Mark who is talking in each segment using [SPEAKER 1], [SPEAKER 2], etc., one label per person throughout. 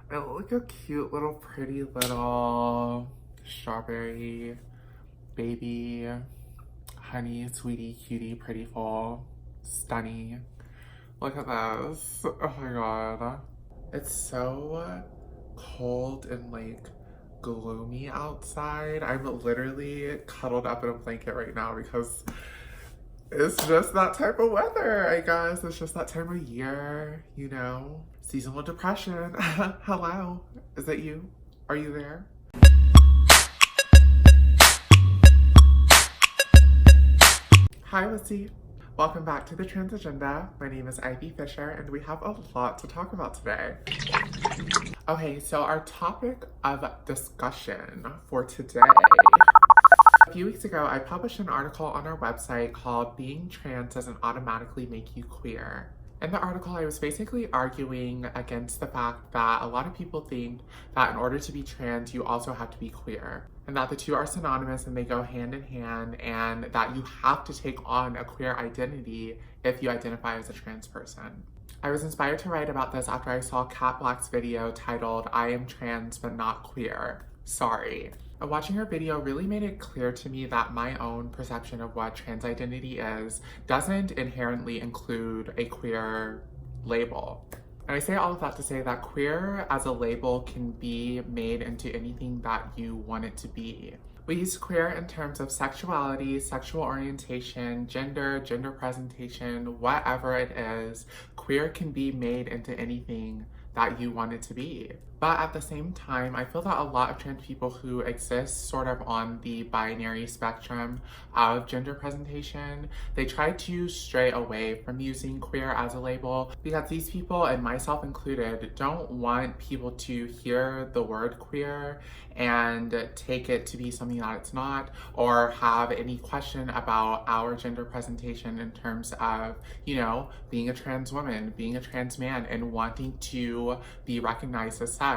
[SPEAKER 1] I look like a cute little pretty little strawberry baby honey sweetie cutie prettyful stunning. Look at this. Oh my god. It's so cold and like gloomy outside. I'm literally cuddled up in a blanket right now because it's just that type of weather, I guess. It's just that time of year, you know? Seasonal depression. Hello. Is that you? Are you there? Hi, WUSSY. Welcome back to the Trans Agenda. My name is Ivy Fisher, and we have a lot to talk about today. Okay, so our topic of discussion for today. A few weeks ago, I published an article on our website called Being Trans Doesn't Automatically Make You Queer. In the article, I was basically arguing against the fact that a lot of people think that in order to be trans, you also have to be queer, and that the two are synonymous and they go hand in hand, and that you have to take on a queer identity if you identify as a trans person. I was inspired to write about this after I saw Kat Black's video titled, I am trans but not queer. Sorry. Watching her video really made it clear to me that my own perception of what trans identity is doesn't inherently include a queer label. And I say all of that to say that queer as a label can be made into anything that you want it to be. We use queer in terms of sexuality, sexual orientation, gender presentation, whatever it is. Queer can be made into anything that you want it to be. But at the same time, I feel that a lot of trans people who exist sort of on the binary spectrum of gender presentation, they try to stray away from using queer as a label because these people, and myself included, don't want people to hear the word queer and take it to be something that it's not, or have any question about our gender presentation in terms of, you know, being a trans woman, being a trans man, and wanting to be recognized as such.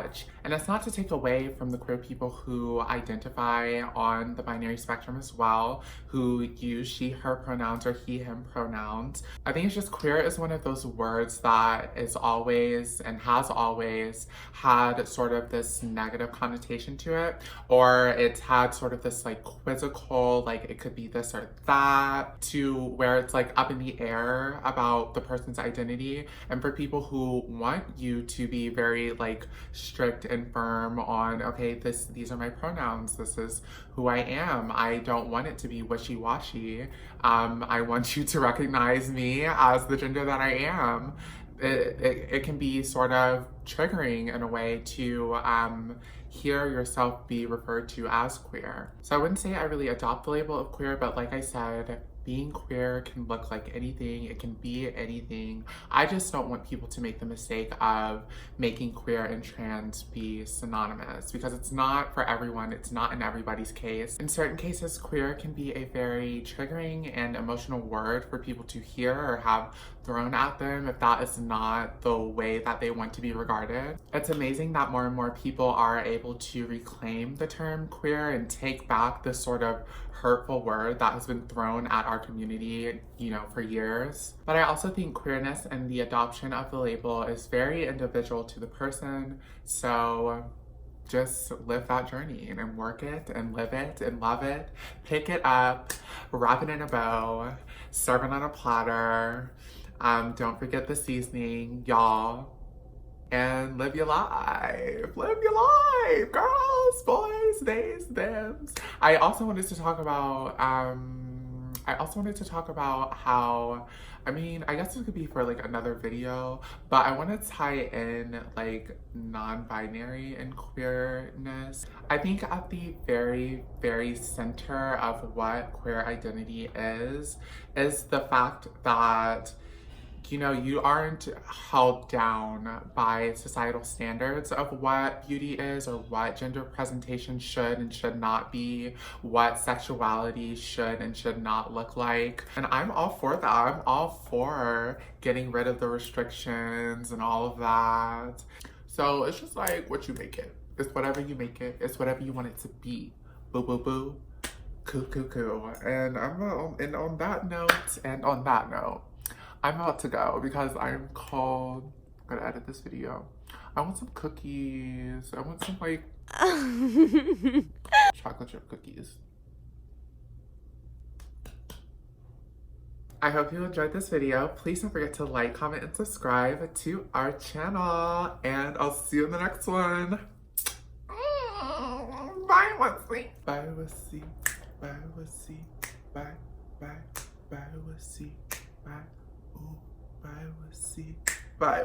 [SPEAKER 1] And it's not to take away from the queer people who identify on the binary spectrum as well, who use she, her pronouns or he, him pronouns. I think it's just queer is one of those words that is always and has always had sort of this negative connotation to it, or it's had sort of this like quizzical, like it could be this or that, to where it's like up in the air about the person's identity. And for people who want you to be very like strict and firm on, okay, these are my pronouns, this is who I am, I don't want it to be wishy-washy, I want you to recognize me as the gender that I am. It can be sort of triggering in a way to hear yourself be referred to as queer. So I wouldn't say I really adopt the label of queer, but like I said, being queer can look like anything, it can be anything. I just don't want people to make the mistake of making queer and trans be synonymous, because it's not for everyone, it's not in everybody's case. In certain cases, queer can be a very triggering and emotional word for people to hear or have thrown at them if that is not the way that they want to be regarded. It's amazing that more and more people are able to reclaim the term queer and take back this sort of hurtful word that has been thrown at our community, you know, for years. But I also think queerness and the adoption of the label is very individual to the person. So just live that journey and work it and live it and love it. Pick it up, wrap it in a bow, serve it on a platter. Don't forget the seasoning, y'all. And live your life. Live your life, girls, boys, theys, thems. I also wanted to talk about how, I mean, I guess it could be for like another video, but I want to tie in like non-binary and queerness. I think at the very, very center of what queer identity is the fact that, you know, you aren't held down by societal standards of what beauty is or what gender presentation should and should not be, what sexuality should and should not look like. And I'm all for that. I'm all for getting rid of the restrictions and all of that. So it's just like what you make it. It's whatever you make it. It's whatever you want it to be. Boo, boo, boo. Coo, coo, coo. And on that note, I'm about to go because I'm gonna edit this video. I want some cookies. I want some like chocolate chip cookies. I hope you enjoyed this video. Please don't forget to like, comment, and subscribe to our channel. And I'll see you in the next one. Bye, WUSSY. Bye, WUSSY. Bye, WUSSY. Bye, bye, bye, WUSSY. Bye, ooh, bye, WUSSY. Bye.